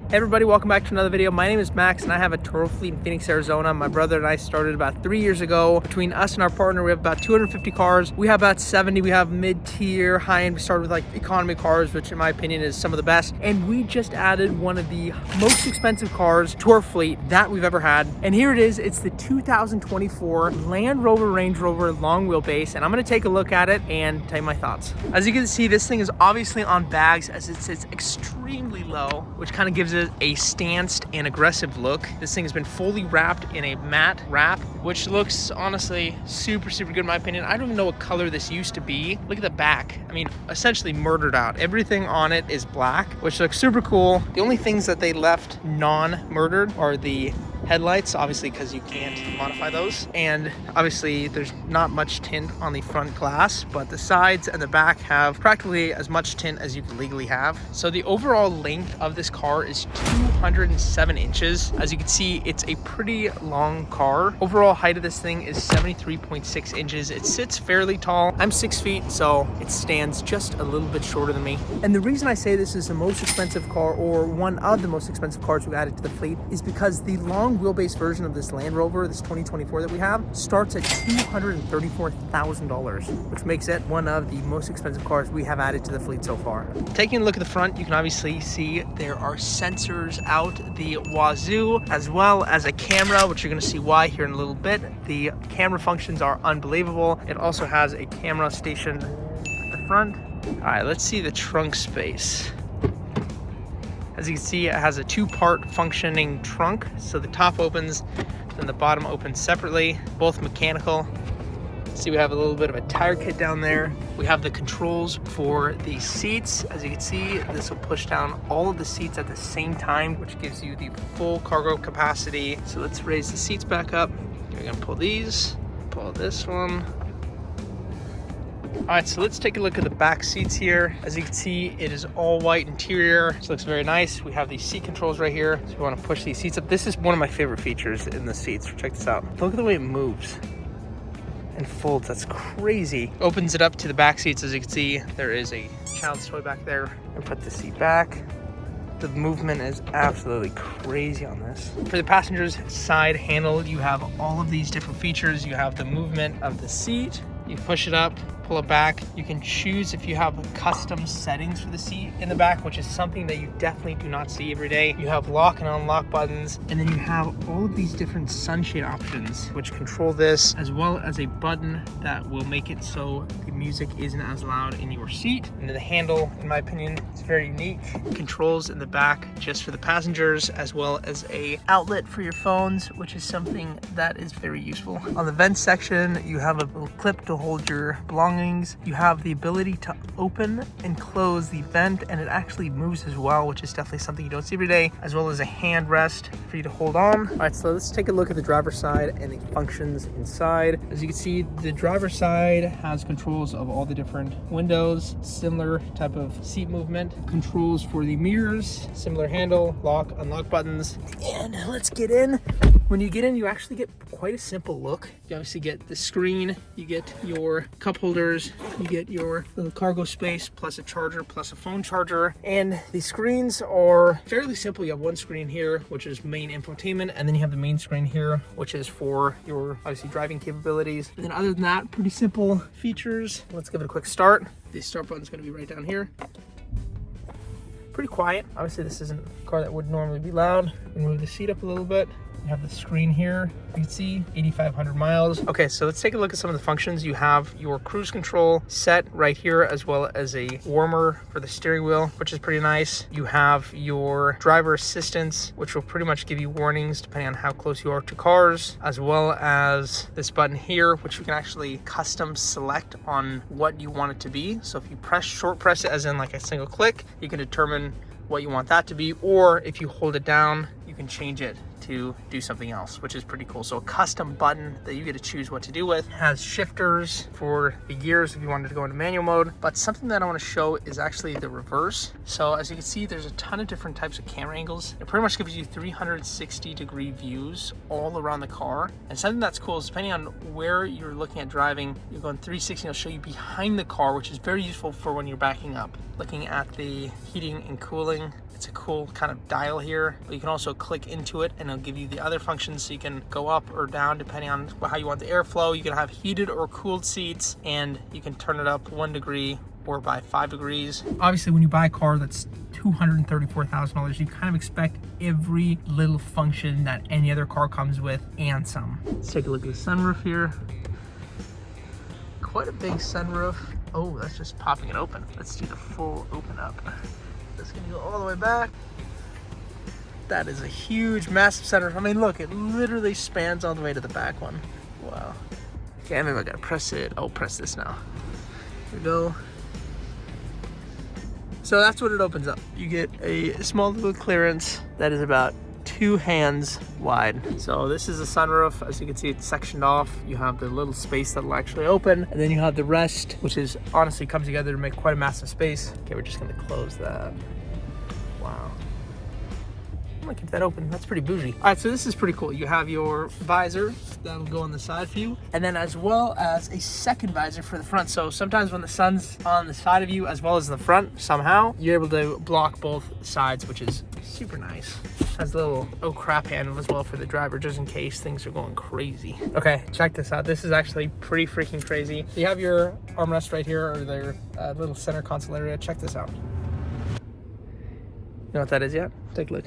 Hey everybody, welcome back to another video. My name is Max and I have a TURO fleet in Phoenix, Arizona. My brother and I started about 3 years ago. Between us and our partner, we have about 250 cars. We have about 70. We have mid-tier, high-end. We started with like economy cars, which in my opinion is some of the best. And we just added one of the most expensive cars to our fleet that we've ever had. And here it is. It's the 2024 Range Rover long wheelbase. And I'm gonna take a look at it and tell you my thoughts. As you can see, this thing is obviously on bags as it sits extremely low, which kind of gives it a stanced and aggressive look. This thing has been fully wrapped in a matte wrap, which looks honestly super good in my opinion. I don't even know what color this used to be. Look at the back. I mean, essentially murdered out. Everything on it is black, which looks super cool. The only things that they left non-murdered are the headlights, obviously, because you can't modify those. And obviously there's not much tint on the front glass, but the sides and the back have practically as much tint as you can legally have. So the overall length of this car is 207 inches. As you can see, it's a pretty long car. Overall height of this thing is 73.6 inches. It sits fairly tall. I'm 6 feet, so it stands just a little bit shorter than me. And the reason I say this is the most expensive car, or one of the most expensive cars we've added to the fleet, is because the long wheelbase version of this Land Rover, this 2024 that we have, starts at $234,000, which makes it one of the most expensive cars we have added to the fleet so far. Taking a look at the front, you can obviously see there are sensors out the wazoo, as well as a camera, which you're going to see why here in a little bit. The camera functions are unbelievable. It also has a camera station at the front. All right, let's see the trunk space. As you can see, it has a two-part functioning trunk. So the top opens and the bottom opens separately, both mechanical. See, we have a little bit of a tire kit down there. We have the controls for the seats. As you can see, this will push down all of the seats at the same time, which gives you the full cargo capacity. So let's raise the seats back up. We're gonna pull these, pull this one. All right, so let's take a look at the back seats here. As you can see, it is all white interior. This looks very nice. We have these seat controls right here. So we want to push these seats up. This is one of my favorite features in the seats. Check this out. Look at the way it moves and folds. That's crazy. Opens it up to the back seats. As you can see, there is a child's toy back there. And put the seat back. The movement is absolutely crazy on this. For the passenger's side handle, you have all of these different features. You have the movement of the seat. You push it up, pull it back. You can choose if you have custom settings for the seat in the back, which is something that you definitely do not see every day. You have lock and unlock buttons, and then you have all of these different sunshade options, which control this, as well as a button that will make it so the music isn't as loud in your seat. And then the handle, in my opinion, is very unique. Controls in the back just for the passengers, as well as a outlet for your phones, which is something that is very useful. On the vent section, you have a little clip to hold your belongings. You have the ability to open and close the vent, and it actually moves as well, which is definitely something you don't see every day, as well as a hand rest for you to hold on. All right, so let's take a look at the driver's side and the functions inside. As you can see, the driver's side has controls of all the different windows, similar type of seat movement, controls for the mirrors, similar handle, lock, unlock buttons. And let's get in. When you get in, you actually get quite a simple look. You obviously get the screen, you get your cup holders, you get your little cargo space, plus a charger, plus a phone charger. And the screens are fairly simple. You have one screen here, which is main infotainment, and then you have the main screen here, which is for your, obviously, driving capabilities. And then other than that, pretty simple features. Let's give it a quick start. The start button is going to be right down here. Pretty quiet. Obviously, this isn't a car that would normally be loud. Move the seat up a little bit. You have the screen here. You can see 8,500 miles. Okay, so let's take a look at some of the functions. You have your cruise control set right here, as well as a warmer for the steering wheel, which is pretty nice. You have your driver assistance, which will pretty much give you warnings depending on how close you are to cars, as well as this button here, which you can actually custom select on what you want it to be. So if you short press it, as in like a single click, you can determine what you want that to be, or if you hold it down, you can change it to do something else, which is pretty cool. So a custom button that you get to choose what to do with. It has shifters for the gears if you wanted to go into manual mode. But something that I want to show is actually the reverse. So as you can see, there's a ton of different types of camera angles. It pretty much gives you 360-degree views all around the car. And something that's cool is depending on where you're looking at driving, you're going 360, it'll show you behind the car, which is very useful for when you're backing up. Looking at the heating and cooling, It's a cool kind of dial here. You can also click into it and it'll give you the other functions, so you can go up or down depending on how you want the airflow. You can have heated or cooled seats, and you can turn it up 1 degree or by 5 degrees. Obviously, when you buy a car that's $234,000, you kind of expect every little function that any other car comes with and some. Let's take a look at the sunroof here. Quite a big sunroof. Oh, that's just popping it open. Let's do the full open up. That's gonna go all the way back. That is a huge, massive sunroof. I mean, look, it literally spans all the way to the back one. Wow. Okay, maybe I gotta press it. Oh, press this now. Here we go. So that's what it opens up. You get a small little clearance that is about 2 hands wide. So this is a sunroof. As you can see, it's sectioned off. You have the little space that'll actually open, and then you have the rest, which is honestly comes together to make quite a massive space. Okay, we're just gonna close that. Wow. I'm gonna keep that open. That's pretty bougie. All right, so this is pretty cool. You have your visor that'll go on the side for you, and then as well as a second visor for the front. So sometimes when the sun's on the side of you as well as the front, somehow you're able to block both sides, which is super nice. Has a little oh crap handle as well for the driver, just in case things are going crazy. Okay, check this out. This is actually pretty freaking crazy. You have your armrest right here, or their little center console area. Check this out. You know what that is yet? Take a look.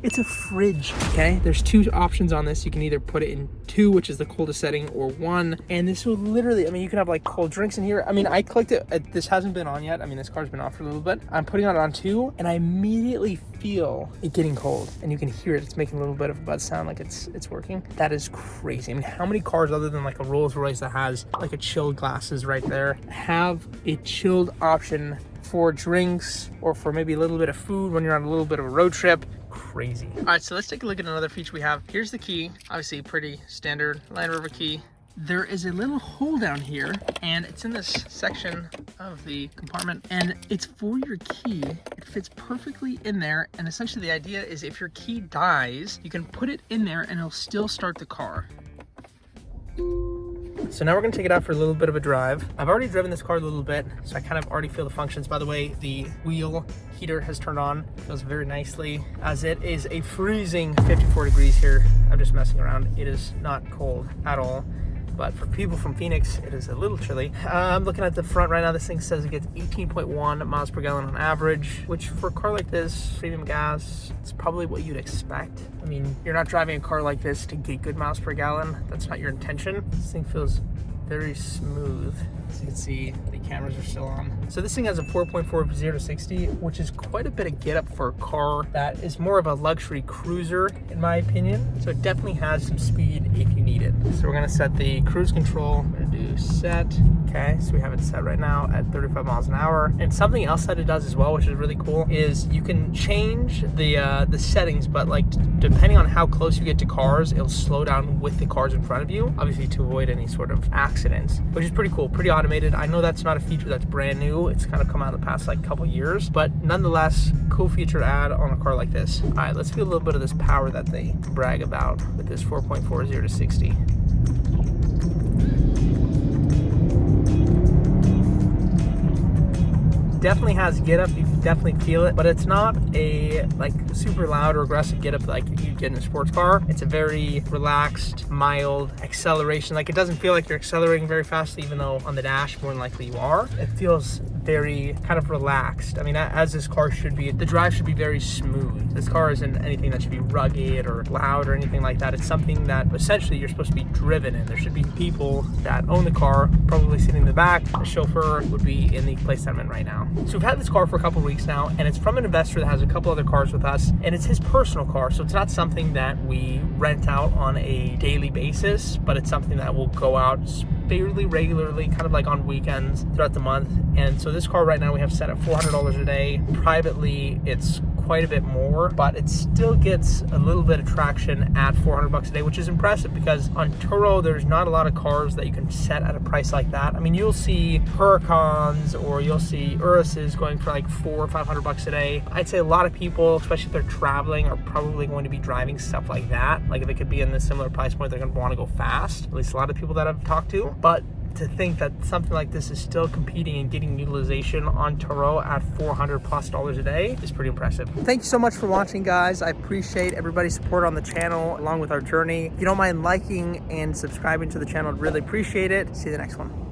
It's a fridge, okay? There's 2 options on this. You can either put it in 2, which is the coldest setting, or 1. And this will literally, I mean, you can have like cold drinks in here. I mean, I clicked it, this hasn't been on yet. I mean, this car's been off for a little bit. I'm putting it on 2, and I immediately feel it getting cold. And you can hear it, it's making a little bit of a buzz sound, like it's working. That is crazy. I mean, how many cars other than like a Rolls Royce that has like a chilled glasses right there have a chilled option for drinks or for maybe a little bit of food when you're on a little bit of a road trip? Crazy. All right, so let's take a look at another feature we have. Here's the key, obviously pretty standard Land Rover key. There is a little hole down here, and it's in this section of the compartment, and it's for your key. It fits perfectly in there, and essentially the idea is if your key dies, you can put it in there and it'll still start the car. So now we're gonna take it out for a little bit of a drive. I've already driven this car a little bit, so I kind of already feel the functions. By the way, the wheel heater has turned on. Feels very nicely, as it is a freezing 54 degrees here. I'm just messing around. It is not cold at all. But for people from Phoenix, it is a little chilly. I'm looking at the front right now. This thing says it gets 18.1 miles per gallon on average, which for a car like this, premium gas, it's probably what you'd expect. I mean, you're not driving a car like this to get good miles per gallon. That's not your intention. This thing feels very smooth. As you can see, the cameras are still on. So this thing has a 4.4 0 to 60, which is quite a bit of get up for a car that is more of a luxury cruiser, in my opinion. So it definitely has some speed if you need it. So we're gonna set the cruise control. I'm gonna do set. Okay, so we have it set right now at 35 miles an hour. And something else that it does as well, which is really cool, is you can change the settings, but like depending on how close you get to cars, it'll slow down with the cars in front of you, obviously to avoid any sort of accidents, which is pretty cool, pretty automated. I know that's not a feature that's brand new. It's kind of come out in the past like couple years, but nonetheless, cool feature to add on a car like this. All right, let's feel a little bit of this power that they brag about with this 4.4 0 to 60. Definitely has get up, you can definitely feel it, but it's not a like super loud or aggressive get up like you get in a sports car. It's a very relaxed, mild acceleration. Like it doesn't feel like you're accelerating very fast, even though on the dash more than likely you are. It feels very kind of relaxed. I mean, as this car should be, the drive should be very smooth. This car isn't anything that should be rugged or loud or anything like that. It's something that essentially you're supposed to be driven in. There should be people that own the car, probably sitting in the back. The chauffeur would be in the place I'm in right now. So we've had this car for a couple of weeks now, and it's from an investor that has a couple other cars with us, and it's his personal car. So it's not something that we rent out on a daily basis, but it's something that will go out fairly regularly, kind of like on weekends throughout the month. And so this car right now we have set at $400 a day. Privately, it's quite a bit more, but it still gets a little bit of traction at $400 a day, which is impressive because on TURO, there's not a lot of cars that you can set at a price like that. I mean, you'll see Huracans or you'll see Uruses going for like $400 or $500 a day. I'd say a lot of people, especially if they're traveling, are probably going to be driving stuff like that. Like if it could be in a similar price point, they're going to want to go fast. At least a lot of people that I've talked to. But to think that something like this is still competing and getting utilization on TURO at $400+ a day is pretty impressive. Thank you so much for watching, guys. I appreciate everybody's support on the channel along with our journey. If you don't mind liking and subscribing to the channel, I'd really appreciate it. See you in the next one.